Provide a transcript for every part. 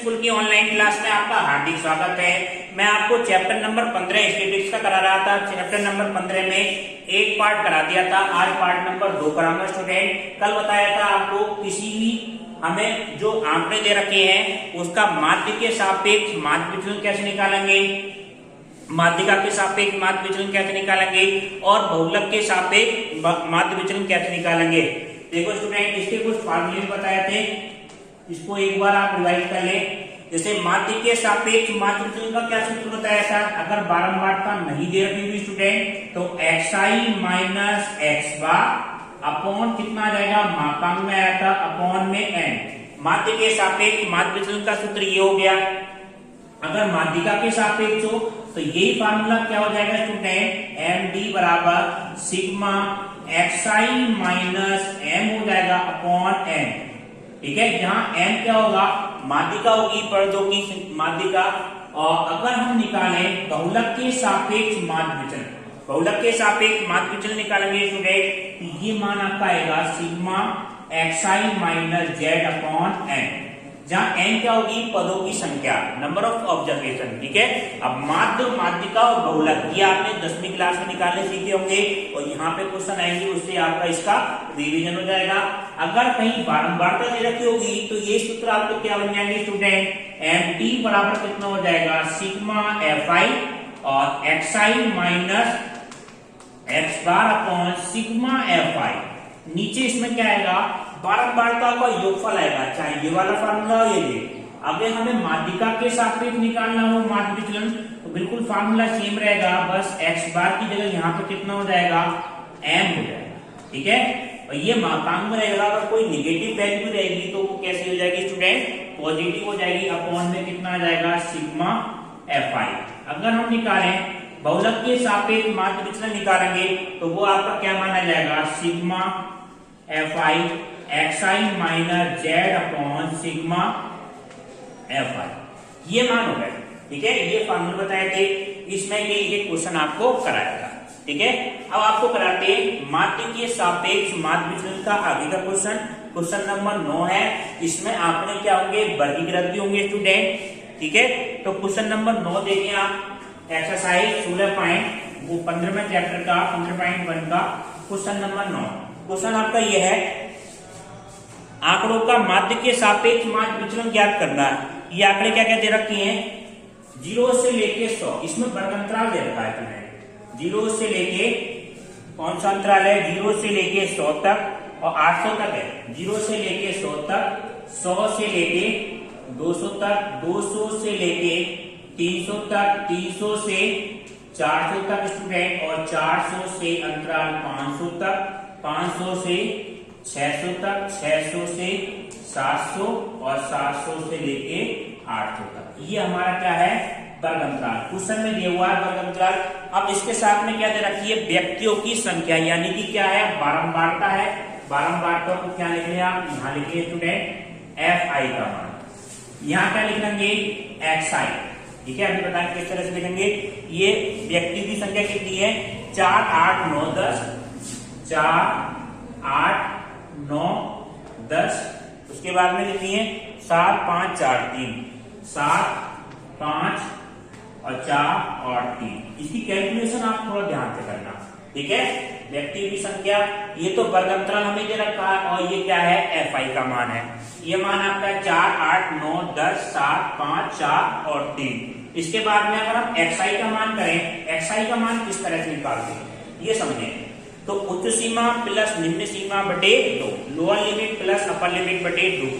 School की online class में आपका हार्दिक स्वागत है। मैं आपको चैप्टर नंबर 15 स्टैटिस्टिक्स का करा रहा था। चैप्टर नंबर 15 में एक पार्ट करा दिया था, आज पार्ट नंबर 2 कराऊंगा स्टूडेंट। कल बताया था आपको किसी भी हमें जो आंकड़े दे रखे हैं उसका माध्य के सापेक्ष माध्य विचलन कैसे निकालेंगे, माध्यिका के सापेक्ष माध्य विचलन कैसे निकालेंगे और बहुलक के सापेक्ष माध्य विचलन कैसे निकालेंगे। देखो स्टूडेंट, इसके कुछ फार्मूले बताए थे, इसको एक बार आप रिवाइज कर लें। जैसे माध्य के सापेक्ष माध्य विचलन का क्या सूत्र बताया था, अगर बारंबारता नहीं दे रखी हुई स्टूडेंट तो xi minus x bar upon कितना आ जाएगा, मापांक में आया था अपॉन में n। माध्य के सापेक्ष माध्य विचलन का सूत्र ये हो गया। अगर माध्यिका के सापेक्ष हो तो यही फार्मूला क्या हो जाएगा स्टूडेंट, md बराबर सिग्मा xi माइनस m हो जाएगा अपॉन n। ठीक है, जहां m क्या होगा, माध्यिका होगी, पर्दों की माध्यिका। और अगर हम निकालें बहुलक के सापेक्ष माध्य विचलन, बहुलक के सापेक्ष माध्य विचलन निकालेंगे स्टूडेंट तो ये मान आपका आएगा sigma xi minus z upon n, जहां n क्या होगी, पदों की संख्या, नंबर ऑफ ऑब्जर्वेशन। ठीक है, अब माध्य, माध्यिका और बहुलक ये आपने 10वीं क्लास में निकालने सीखे होंगे और यहाँ पे क्वेश्चन आएंगे, उससे आपका इसका रिवीजन हो जाएगा। अगर कहीं बारंबारता दे रखी होगी तो ये सूत्र आपको क्या बन जाएंगे स्टूडेंट, mt बराबर कितना हो जाएगा, सिग्मा fi और xi minus x bar upon sigma fi। नीचे इसमें क्या आएगा, बारंबारता का योगफल आएगा, चाहे ये वाला फार्मूला हो ये। अगर हमें माध्यिका के सापेक्ष निकालना हो माध्य विचलन तो बिल्कुल फार्मूला सेम रहेगा, बस x बार की जगह यहाँ पे कितना हो जाएगा, m हो जाएगा। ठीक है, और ये मापांक में रहेगा। अगर कोई निगेटिव वैल्यू रहेगी तो वो कैसे हो जाएगी स्टूडेंट, पॉजिटिव हो जाएगी, अपॉन में कितना आ जाएगा, सिग्मा fi। अगर हम निकालें बहुलक के सापेक्ष माध्य विचलन निकालेंगे तो वो आपका क्या माना जाएगा, sigma fi xi minus z upon sigma fi, ये मान हो गए। ठीक है, ये फार्मूला बताए थे, इसमें ये क्वेश्चन आपको कराया था। ठीक है, अब आपको कराते हैं माध्य के सापेक्ष माध्य विचलन का आगे का क्वेश्चन, क्वेश्चन नंबर 9 है। इसमें आपने क्या होंगे, वर्गीकृत भी होंगे स्टूडेंट। ठीक है, तो क्वेश्चन नंबर 9 देखिए आप, एक्सरसाइज 15वें चैप्टर का 15.1 का क्वेश्चन नंबर 9। क्वेश्चन आपका ये है, आंकड़ों का माध्य के सापेक्ष माध्य विचलन ज्ञात करना है। ये आंकड़े क्या क्या दे रखे हैं, 0 से लेके 100, इसमें वर्ग अंतराल दे रखा है तुम्हें, 0 से लेके, कौन सा अंतराल है, 0 से लेके 100 तक और 800 तक है। 0 से लेके 100 तक, 100 से लेके 200 तक, 200 से लेके 300 तक, 300 से 400 तक स्टूडेंट, और 400 से अंतराल 500 तक, 500 से 600 तक, 600 से 700 और 700 से लेके 800 तक। ये हमारा क्या है, वर्ग अंतराल। क्वेश्चन में दिया हुआ है वर्ग अंतराल। अब इसके साथ में क्या दे रखी है, व्यक्तियों की संख्या, यानी कि क्या है, बारंबारता है। बारंबारता को क्या लिख लिया, यहाँ लिखिए स्टूडेंट fi का मान, यहाँ क्या लिख लेंगे, xi। ठीक है, अभी बताएं किस तरह से लिखेंगे। ये व्यक्ति की संख्या कितनी है, 4, 8, 9, 10, 4, 8, 9, 10। उसके बाद में कितनी है, 7, 5, 4, 3, 7, 5 और 4 और 3। इसकी कैलकुलेशन आप थोड़ा ध्यान से करना। ठीक है, व्यक्ति की संख्या, ये तो वर्ग अंतराल हमें दे रखा है और ये क्या है, fi का मान है। ये मान आपका 4, 8, 9, 10, 7, 5, 4 और 3। इसके बाद में अगर हम xi का मान करें, xi का मान किस तरह से निकालते हैं ये समझें। तो उच्च सीमा प्लस निम्न सीमा बटे 2, lower limit plus upper limit बटे 2,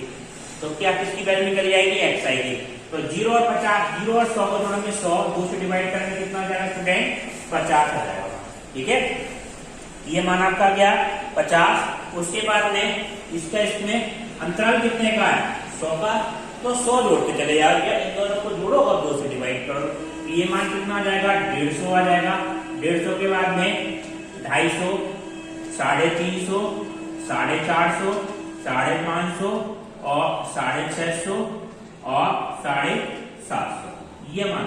तो क्या किसकी वैल्यू निकल जाएगी, xi की। तो 0 और 50, 0 और 100 को जोड़ेंगे, 100, 2 से डिवाइड करेंगे कितना आ जाएगा स्टूडेंट, 50 आ जाएगा। ठीक है, ये मान आपका क्या, 50। उसके बाद में इसका, इसमें अंतराल कितने का है, 100 का, तो 100 जोड़ते चले जाओ, या इन दोनों को जोड़ो और 2 से डिवाइड करो। ये मान कितना आ जाएगा, 150 आ जाएगा। 150 के बाद में 250, 350, 450, 550 और 650 और 750, ये मान।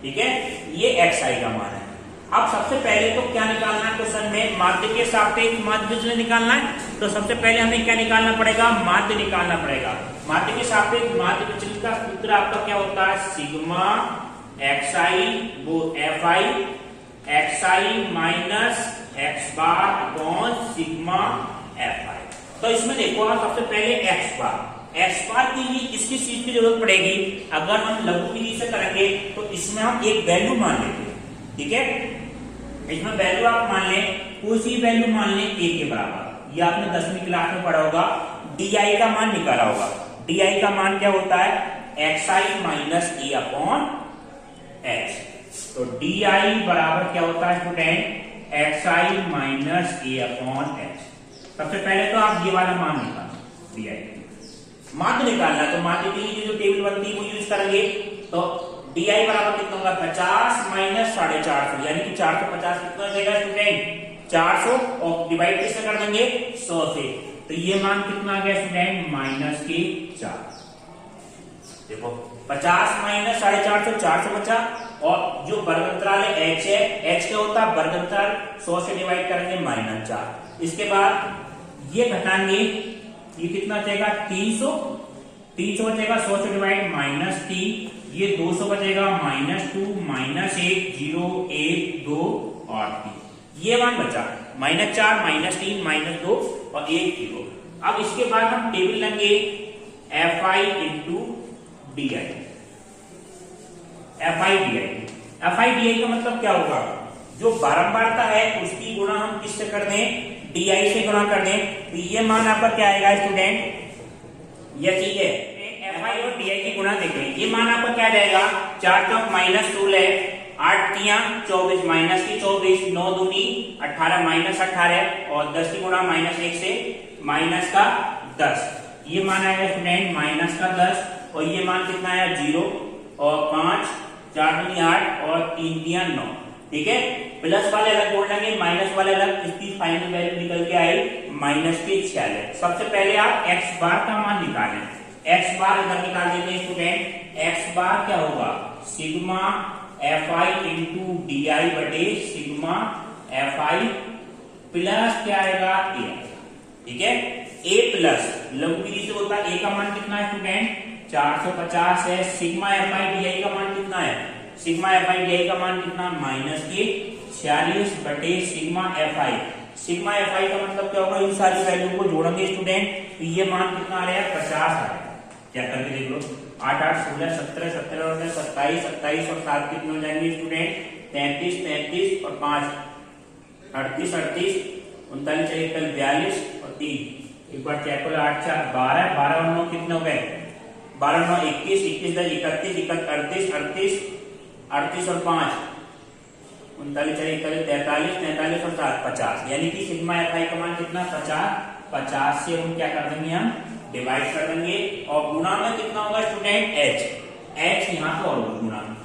ठीक है, ये xi का मान है। अब सबसे पहले तो क्या निकालना है क्वेश्चन में, माध्य के सापेक्ष माध्य विचलन निकालना है। तो सबसे पहले हमें क्या निकालना पड़ेगा, माध्य निकालना पड़ेगा। माध्य के सापेक्ष माध्य विचलन का सूत्र आपका क्या होता है, सिग्मा xi वो fi xi minus x bar upon sigma fi। तो इसमें देखो आप सबसे पहले x बार के लिए किसकी चीज की जरूरत पड़ेगी, अगर हम लघु विधि से करेंगे तो इसमें हम एक वैल्यू मान लेंगे, ठीक है। इसमें वैल्यू आप मान लें, कोई सी वैल्यू मान लें a के बराबर। ये आपने 10वीं क्लास में पढ़ा होगा, di का मान निकाला होगा। di का मान क्या होता है, xi minus a upon h। तो di बराबर क्या होता है student, xi minus a upon h। सबसे पहले तो आप ये वाला मान निकालो, di माध्य निकालना। तो माध्य के लिए जो टेबल बनती है वो यूज करेंगे। तो di बराबर कितना होगा, 50 माइनस 450, यानी कि 450 कितना हो जाएगा स्टूडेंट, 400 और डिवाइड किससे कर देंगे, 100 से। तो ये मान कितना आ गया स्टूडेंट, माइनस के 4। देखो 50 माइनस 450, 400 बचा। और जो वर्ग अंतराल है h है, h क्या होता है, वर्ग अंतराल 100 से डिवाइड करेंगे माइनस 4। इसके बाद ये घटाएंगे, ये कितना बचेगा 300 बचेगा, 100 से डिवाइड माइनस 3, ये 200 बचेगा माइनस 2 माइनस 1 0 1 2 और 3। ये मान बचा माइनस 4 माइनस 3 माइनस 2 और 1 0। अब इसके बाद हम टेबल लेंगे fi into D I. fi di का मतलब क्या होगा, जो बारंबारता है उसकी गुणा हम किससे कर दें, di से गुणा कर दें। तो ये मान आपका क्या आएगा स्टूडेंट, ये चीज है fi और di की गुणा देखें। ये मान आपका क्या जाएगा, 4 चौक माइनस 2 है, 8 तियां 24 माइनस की 24, 9 दूनी 18 माइनस 18 और 10 की गुणा माइनस 1 से माइनस का 10। ये मान आएगा स्टूडेंट माइनस का 10 और ये मान कितना आया 0 और 5 4 दूनी 8 और 3 तियां 9, ठीक है। प्लस वाले अलग जोड़ लेंगे, माइनस वाले अलग। इसकी फाइनल वैल्यू निकल के आई माइनस के 46। सबसे पहले आप x बार का मान निकालें, x बार इधर निकाल देते हैं स्टूडेंट। x बार क्या होगा, sigma fi into D I बटे सिग्मा fi प्लस क्या आएगा a, ठीक है। a प्लस लघु विधि से होता है, a का मान कितना है स्टूडेंट 450 है। सिग्मा fi di का मान कितना है, सिग्मा fi di का मान कितना माइनस के 46 बटे सिग्मा fi। सिग्मा fi का मतलब क्या होगा, इन सारी वैल्यू को जोड़ेंगे स्टूडेंट, तो ये मान कितना आ रहा है 50 आ रहा है। क्या करके देख लो, 8 8 16 17 17 और 27 27 और 7 कितने हो जाएंगे स्टूडेंट 33 33 और 5 38 38 39 41 42 और 3 एक बार चेक करो, 8 4 12 12 और 9 कितने हो गए, 12 9 21 21 10 31 31 38 38 और 5 39 41 43 43 और 7 50। यानी कि सिग्मा fi का मान कितना 50। 50 से हम क्या कर देंगे, हम डिवाइड कर देंगे और गुणा में कितना होगा स्टूडेंट h यहाँ पर और गुणा में,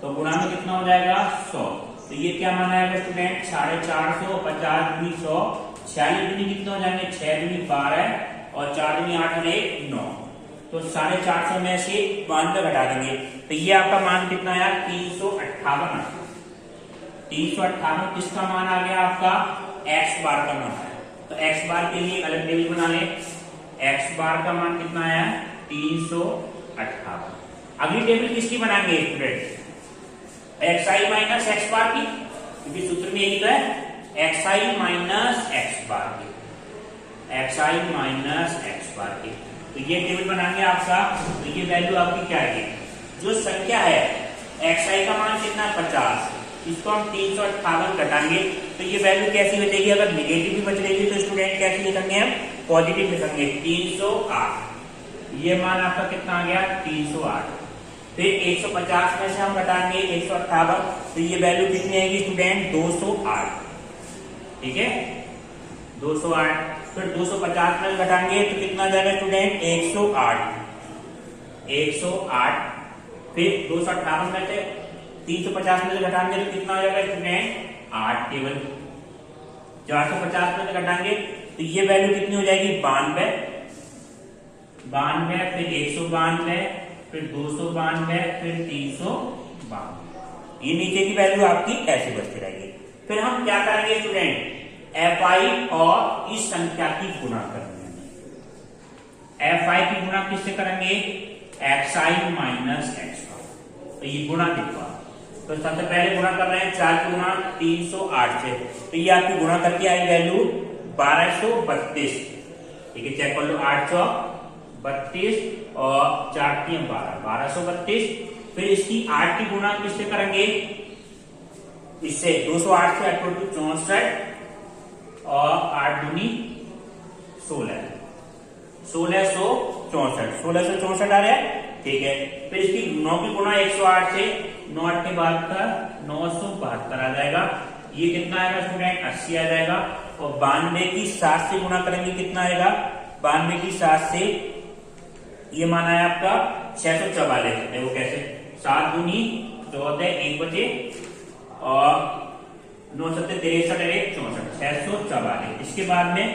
तो गुणा में कितना हो जाएगा 100। तो ये क्या मान आएगा स्टूडेंट 450 50 दूनी 100, 46 दूनी कितने हो जाएंगे 6 दूनी 12 और 4 दूनी 8 और 1 9। तो 450 में से 92 घटा देंगे, तो ये आपका मान कितना आया 358। 358 किसका मान आ गया आपका, x बार का मान आया। तो x बार के लिए अलग टेबल बना लें, x बार का मान कितना आया 358। अगली टेबल किसकी बनाएंगे स्टूडेंट, xi माइनस x बार की, क्योंकि सूत्र में यही तो है xi माइनस x बार की, xi माइनस x बार की। तो ये टेबल बनाएंगे आपका। तो ये वैल्यू आपकी क्या है, जो संख्या है xi का मान कितना 50, इसको हम 358 घटाएंगे तो ये वैल्यू कैसी बचेगी, अगर निगेटिव भी बच रही तो स्टूडेंट कैसी लिखेंगे हम, पॉजिटिव लिखेंगे 308। ये मान आपका कितना आ गया 308। फिर 150 में से हम घटाएंगे 158, तो ये वैल्यू कितनी आएगी स्टूडेंट 208, ठीक है 208। फिर 250 में घटाएंगे तो कितना जाएगा स्टूडेंट 108। फिर 258 में से 350 में से घटाएंगे तो कितना हो जाएगा स्टूडेंट 8 केवल। 450 में से घटाएंगे तो ये वैल्यू कितनी हो जाएगी 92, फिर 192, फिर 292, फिर 392। ये नीचे की वैल्यू आपकी ऐसे बचती रहेगी। फिर हम क्या करेंगे स्टूडेंट, fi और इस संख्या की गुणा करेंगे। fi की गुणा किससे करेंगे, xi माइनस x। तो ये गुणा कितना, तो सबसे पहले गुणा कर रहे हैं 4 की गुणा 308 से, तो ये आपकी गुणा करके आई वैल्यू 1232। ठीक है, चेक कर लो, 832 और 4 की 1232। फिर इसकी 8 की गुणा किससे करेंगे, इससे 208 से 8 64 और 8 दूनी 16, 1664 आ रहा है। ठीक है, फिर इसकी 9 की गुणा 108 से 9 8 के बाद का 972 आ जाएगा। ये कितना आएगा स्टूडेंट, 80 आ जाएगा। और 92 की 7 से गुणा करेंगे, कितना आएगा, 92 की 7 से ये माना है आपका 644। देखो कैसे, 7 दूनी 14, 1 बचे और 9 7 63 64, 644। इसके बाद में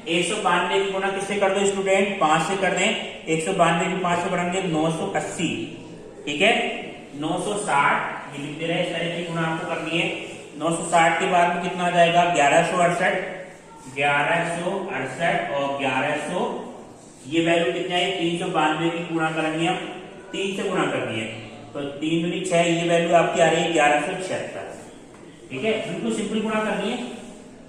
192 की गुणा किससे कर दो स्टूडेंट, 5 से कर दें। 192 की 5 से बढ़ाएंगे 980। ठीक है, 960 ये लिख दे रहे हैं, इस तरह की गुणा आपको करनी है। 960 के बाद में कितना आ जाएगा, 1168, 1168 और 1100। ये वैल्यू कितनी आई, 392 की गुणा करेंगे हम, 3 से गुणा करनी है, तो 3 दूनी 6, ये वैल्यू आपकी आ रही है 1176। ठीक है, बिल्कुल सिंपल गुणा करनी है।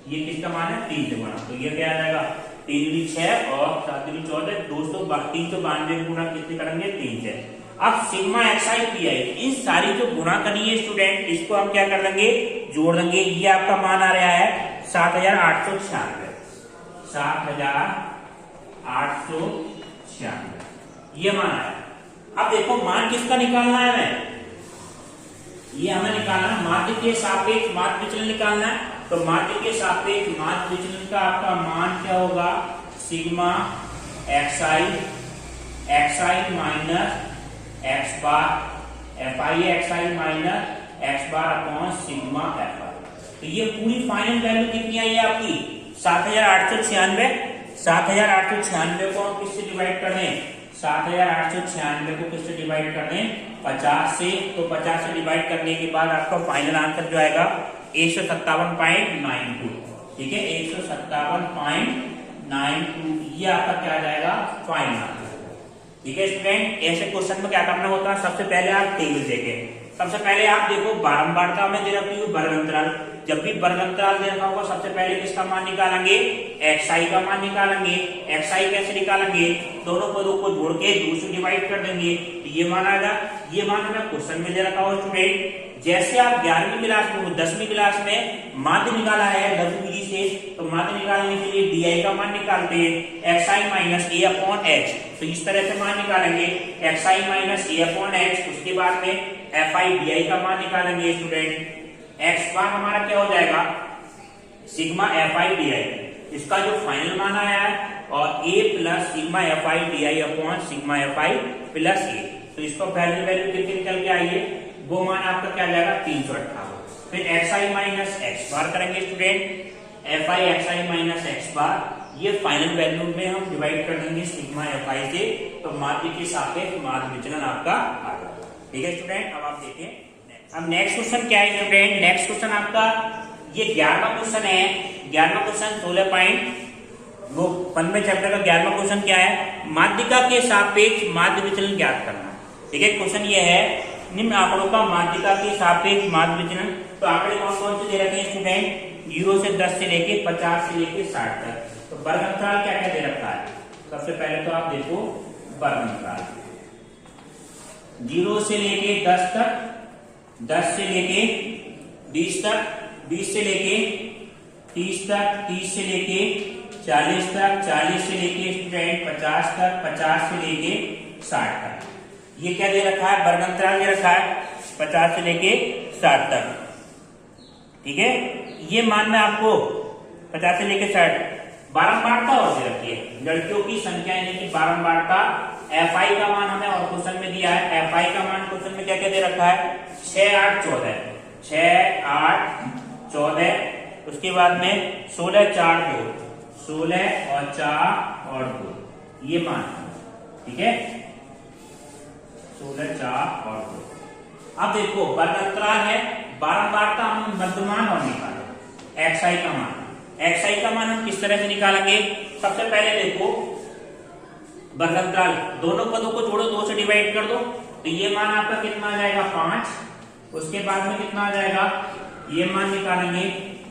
ये किसका मान है, 3 से गुणा, तो ये क्या आ जाएगा, 3 दूनी 6 और 7 दूनी 14, 392 की गुणा किससे करेंगे, 3 से। अब सिग्मा xi pi, इन सारी जो गुणा करनी है स्टूडेंट, इसको हम क्या कर लेंगे, जोड़ देंगे। ये आपका मान आ रहा है 7896, 7896 ये मान आया। अब देखो मान किसका निकालना है, हमें ये हमें निकालना है माध्य के सापेक्ष माध्य विचलन निकालना है। तो माध्य के सापेक्ष माध्य विचलन का आपका मान क्या होगा, सिग्मा xi माइनस x बार, fi xi minus x bar upon sigma fi। तो ये पूरी फाइनल वैल्यू कितनी आई है आपकी, 7896। 7896 को हम किससे डिवाइड कर दें, 7896 को किससे डिवाइड कर दें, 50 से। तो 50 से डिवाइड करने के बाद आपका फाइनल आंसर जो आएगा 157.92। ठीक है, 157.92 ये आपका क्या जाएगा, फाइनल आंसर। ठीक है स्टूडेंट, ऐसे क्वेश्चन में क्या करना होता है, सबसे पहले आप टेबल देखें। सबसे पहले आप देखो बारंबारता में दे रखी हुई वर्ग अंतराल, जब भी वर्ग अंतराल दे रखा होगा सबसे पहले किसका मान निकालेंगे, xi का मान निकालेंगे। xi कैसे निकालेंगे, दोनों पदों को जोड़ के 2 से डिवाइड कर देंगे, तो ये मान आएगा। ये मान हमें क्वेश्चन में दे रखा हो स्टूडेंट। जैसे आप 11वीं क्लास में 10वीं क्लास में माध्य निकाला है लघु विधि से, तो माध्य निकालने के लिए di का मान निकालते हैं, xi minus a upon h। तो इस तरह से मान निकालेंगे, xi minus a upon h। उसके बाद में fi di का मान निकालेंगे स्टूडेंट। x बार हमारा क्या हो जाएगा, सिग्मा fi di, इसका जो फाइनल मान आया है, और a plus sigma fi di upon sigma fi plus a। तो इसको फाइनल वैल्यू कितनी निकल के आई है, वो मान आपका क्या जाएगा, 358। फिर xi माइनस x बार करेंगे student, fi xi minus x बार, ये फाइनल वैल्यू में हम डिवाइड कर देंगे सिग्मा fi से, तो माध्य के सापेक्ष माध्य विचलन आपका आ जाएगा। ठीक है स्टूडेंट, अब आप देखें अब नेक्स्ट क्वेश्चन क्या है स्टूडेंट। नेक्स्ट क्वेश्चन आपका ये 11वां क्वेश्चन है। 11वां क्वेश्चन 16 पॉइंट, वो 15वें चैप्टर का 11वां क्वेश्चन क्या है, माध्यिका के सापेक्ष माध्य विचलन ज्ञात करना। ठीक है, क्वेश्चन ये है, निम्न आंकड़ों का माध्यिका के सापेक्ष माध्य विचलन। तो आंकड़े कौन कौन से दे रखे हैं स्टूडेंट, 0 से 10 से लेके 50 से लेके 60 तक। तो वर्ग अंतराल क्या क्या दे रखा है, सबसे पहले तो आप देखो वर्ग अंतराल 0 से लेके 10 तक, 10 से लेके 20 तक, 20 से लेके 30 तक, 30 से लेके 40 तक, 40 से लेके स्टूडेंट 50 तक, 50 से लेके 60 तक। ये क्या दे रखा है, वर्ग अंतराल दे रखा है 50 से लेके 60 तक। ठीक है, ये मान में आपको 50 से लेके 60 बारंबारता और दे रखी है, लड़कियों की संख्या यानी कि बारंबारता। fi का मान हमें और क्वेश्चन में दिया है, fi का मान क्वेश्चन में क्या क्या दे रखा है, 6 8 14, 6 8 14। उसके बाद में 16 4 2, 16 और 4 और 2 ये मान। ठीक है, 16 4 और 2 अब देखो वर्ग अंतराल है, बारंबारता हम मध्यमान और निकालें xi का मान। xi का मान हम किस तरह से निकालेंगे? सबसे पहले देखो वर्ग अंतराल, दोनों पदों को जोड़ो, 2 से डिवाइड कर दो, तो ये मान आपका कितना आ जाएगा 5। उसके बाद में कितना आ जाएगा, ये मान निकालेंगे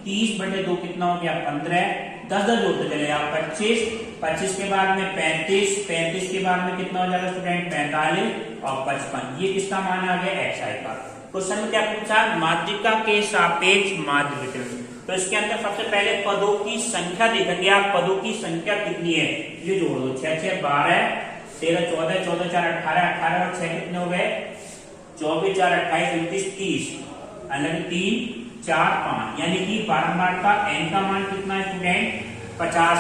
30/2 कितना हो गया 15, 10 जोड़ते चले आप 25, 25 के बाद में 35, 35 के बाद में कितना हो जाएगा स्टूडेंट 45 और 55। ये किसका मान आ गया xi का। क्वेश्चन में क्या पूछा, माध्यिका के सापेक्ष माध्य वितरण। तो इसके अंदर सबसे पहले पदों की संख्या देखेंगे आप, पदों की संख्या कितनी है ये जोड़ दो, 6 6 12, 13 14, 14 4 18, 18 और 6 कितने हो गए 24, 4 28 29 30, अलग 3 4 5, यानी कि बारंबारता n का मान कितना है स्टूडेंट 50।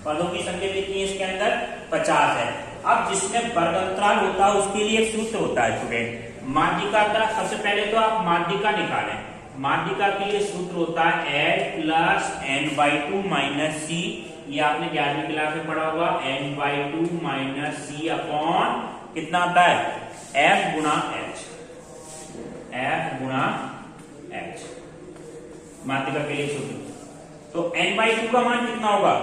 पदों की संख्या कितनी है इसके अंदर 50 है। अब जिसमें वर्ग अंतराल होता है उसके लिए एक सूत्र होता है स्टूडेंट माध्यिका का। सबसे पहले तो आप माध्यिका निकालें, माध्यिका के लिए सूत्र होता है h plus n/2 minus c। ये आपने 11वीं क्लास में पढ़ा होगा, n/2 माइनस c अपॉन कितना आता है f गुणा h, f गुणा h, माध्यिका के लिए सूत्र। तो n/2 का मान कितना होगा,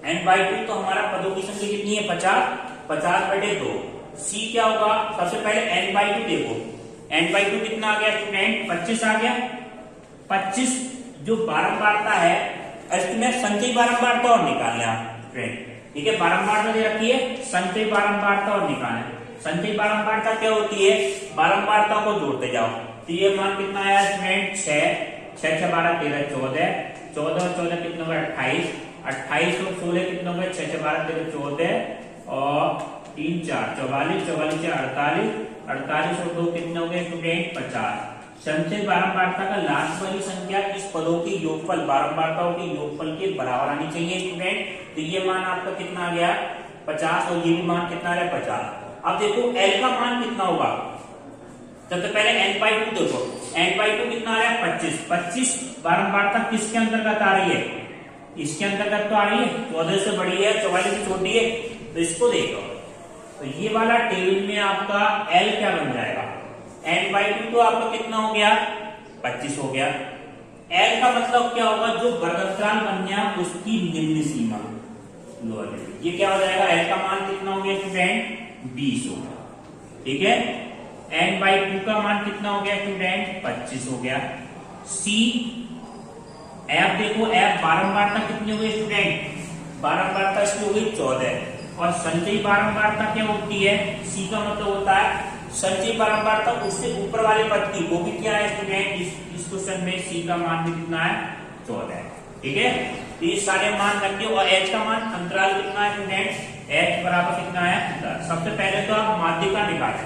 n/2 तो हमारा पदों की संख्या कितनी है 50, 50/2। c क्या होगा, सबसे पहले n/2 देखो, n/2 कितना आ गया स्टूडेंट 25 आ गया। 25 जो बारंबारता है इसमें संचयी बारंबारता और निकालना है स्टूडेंट, ठीक है। बारंबारता दे रखी है, संचयी बारंबारता और निकालना है। संचयी बारंबारता क्या होती है, बारंबारता को जोड़ते जाओ। तो ये मान कितना आया स्टूडेंट 6, 6 6 12 13 14, 14 और 14 कितने हो गए 28, 28 और 16 कितने हो गए 6 6 12 13 14 और 3 4 44, 44 से 48, 48 और 2 कितने हो गए स्टूडेंट 50। संचय बारंबारता का लास्ट वाली संख्या इस पदों की योगफल, बारंबारताओं के योगफल के बराबर आनी चाहिए स्टूडेंट। तो ये मान आपका कितना आ गया 50 और ये भी मान कितना आ गया 50। अब देखो L का मान कितना होगा, सबसे पहले n/2 देखो, n/2 कितना आ रहा है 25। 25 बारंबारता किसके अंतर्गत आ रही है, इसके अंतर्गत तो आ रही है, 14 से बड़ी है 44 से छोटी है। तो इसको देखो, तो ये वाला टेबल में आपका L क्या बन जाएगा, n/2 तो आपका कितना हो गया 25 हो गया। L का मतलब क्या होगा, जो वर्गअंतराल बन गया उसकी निम्न सीमा लोअर लिमिट। ये क्या हो जाएगा, L का मान कितना हो गया स्टूडेंट 20 होगा, ठीक है। n/2 का मान कितना हो गया स्टूडेंट 25 हो गया। C F देखो, F बारंबारता कितनी हो गई स्टूडेंट, बारंबारता इसकी हो गई 14 और संचयी बारंबारता क्या होती है, C का मतलब होता है संचयी बारंबारता उससे ऊपर वाले पद की, वो भी क्या है स्टूडेंट इस क्वेश्चन में C का मान भी कितना है 14, ठीक है। तो ये सारे मान रखिए और H का मान अंतराल कितना है स्टूडेंट, H बराबर कितना है 10। सबसे पहले तो आप माध्यिका निकालें,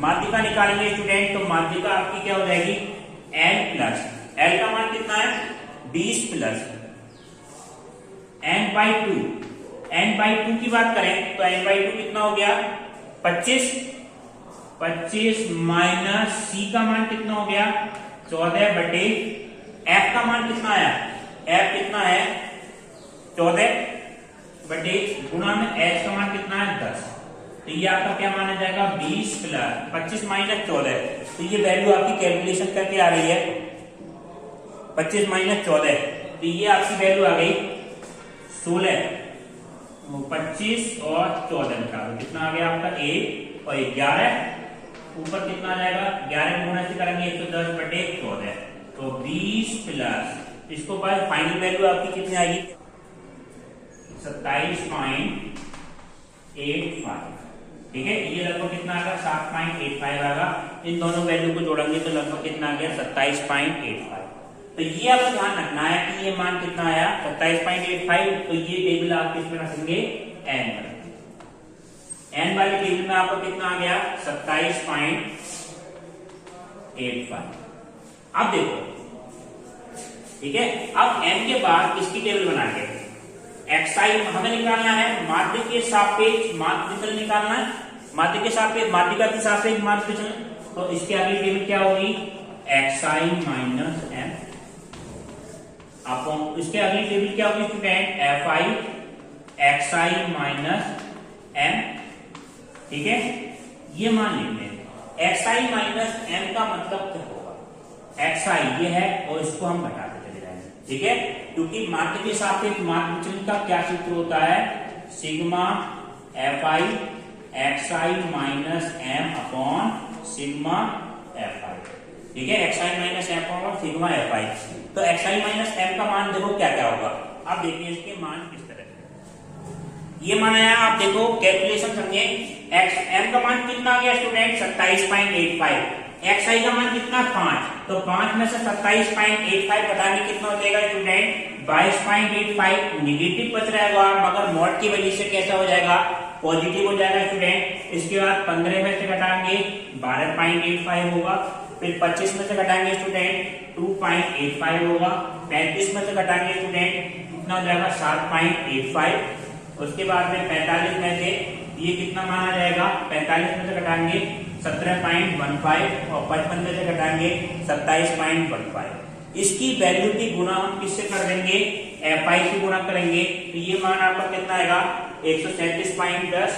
माध्यिका निकालेंगे स्टूडेंट, तो माध्यिका आपकी क्या हो जाएगी L प्लस, L का मान कितना है 20 प्लस n/2, n/2 की बात करें तो n/2 कितना हो गया 25, 25 माइनस C का मान कितना हो गया 14 बटे F का मान कितना आया, F कितना है 14 बटे गुणा में H का मान कितना है 10। तो ये आपका क्या माना जाएगा 20 प्लस 25 माइनस 14। तो ये वैल्यू आपकी कैलकुलेशन करके आ रही है 25 माइनस 14, तो ये आपकी वैल्यू आ गई 16, 25 और 14 निकालो, कितना आ गया आपका 1 और 11, ऊपर कितना आ जाएगा 11 गुणा से करेंगे 110 बटे 14, तो 20 प्लस इसको बाद फाइनल वैल्यू आपकी कितनी आएगी 27.85, ठीक है। ये लगभग कितना आएगा 7.85 आएगा। इन दोनों वैल्यू को जोड़ेंगे तो लगभग कितना आ गया 27.85। तो ये आपको ध्यान रखना है कि ये मान कितना आया 27.85। तो ये टेबल आप किसमें रखेंगे n में, n वाले टेबल में आपको कितना आ गया 27.85। अब देखो, ठीक है। अब n के बाद किसकी टेबल बनाएंगे, xi हमें निकालना है, माध्य के सापेक्ष माध्य विचलन निकालना है, माध्य के सापेक्ष माध्यिका के सापेक्ष माध्य विचलन। तो इसके अगली टेबल क्या होगी xi माइनस m अपॉन, इसके अगली टेबल क्या होगी student fi xi minus m, ठीक है। ये मान लिखते हैं xi माइनस m का मतलब क्या होगा, xi ये है और इसको हम घटाते चले जाएंगे, ठीक है, क्योंकि माध्य के सापेक्ष माध्य विचलन का क्या सूत्र होता है, sigma fi xi minus m upon sigma fi, ठीक है, xi minus m upon sigma fi। तो xi माइनस m का मान देखो क्या क्या होगा, अब देखिए इसके मान किस तरह से। ये मान आया, आप देखो कैलकुलेशन समझे, m का मान कितना आ गया स्टूडेंट 27.85, xi का मान कितना 5, तो 5 में से 27.85 घटाने कितना हो जाएगा स्टूडेंट 22.85, निगेटिव बच रहेगा मगर मॉड की वजह से कैसा हो जाएगा, पॉजिटिव हो जाएगा स्टूडेंट। इसके बाद 15 में से घटाएंगे 12.85 होगा, फिर 25 में से घटाएंगे स्टूडेंट 2.85 होगा, 35 में से घटाएंगे स्टूडेंट कितना हो जाएगा 7.85, उसके बाद में 45 में से ये कितना माना जाएगा, 45 में से घटाएंगे 17.15 और 55 में से घटाएंगे 27.15। इसकी वैल्यू की गुणा हम किससे कर देंगे, fi से गुणा करेंगे, तो ये मान आपका कितना आएगा 137.10,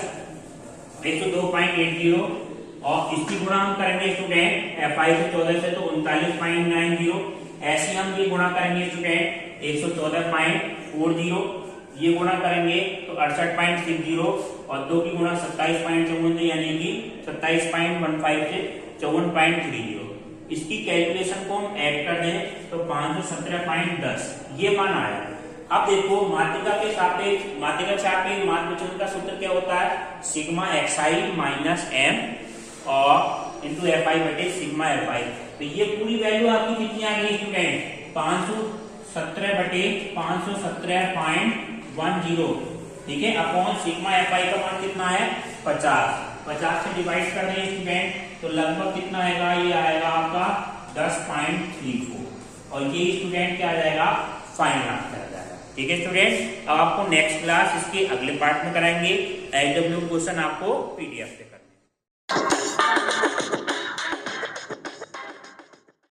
102.80 और इसकी गुणा हम करेंगे स्टूडेंट fi से 14 से तो 39.90, ऐसे हम ये गुणा करेंगे स्टूडेंट 114.40, ये गुणा करेंगे तो 68.60 और 2 की गुणा 27.54 यानी कि 27.15 से 54.30। इसकी कैलकुलेशन को हम ऐड कर दें तो 517.10 ये मान आया। अब देखो माध्यिका के सापेक्ष माध्य विचलन का सूत्र क्या होता है, सिग्मा xi माइनस m और इंटू fi बटे सिग्मा fi। तो ये पूरी वैल्यू आपकी कितनी आ गई स्टूडेंट 517 बटे 517.10, ठीक है, अपॉन सिग्मा fi का मान कितना है 50 से डिवाइड कर दें स्टूडेंट तो लगभग कितना आएगा, ये आएगा आपका 10.34 और ये स्टूडेंट क्या आ जाएगा फाइनल आंसर आ जाएगा। ठीक है स्टूडेंट, अब आपको नेक्स्ट क्लास इसके अगले पार्ट में कराएंगे, एचडब्ल्यू क्वेश्चन आपको पीडीएफ से कराएंगे।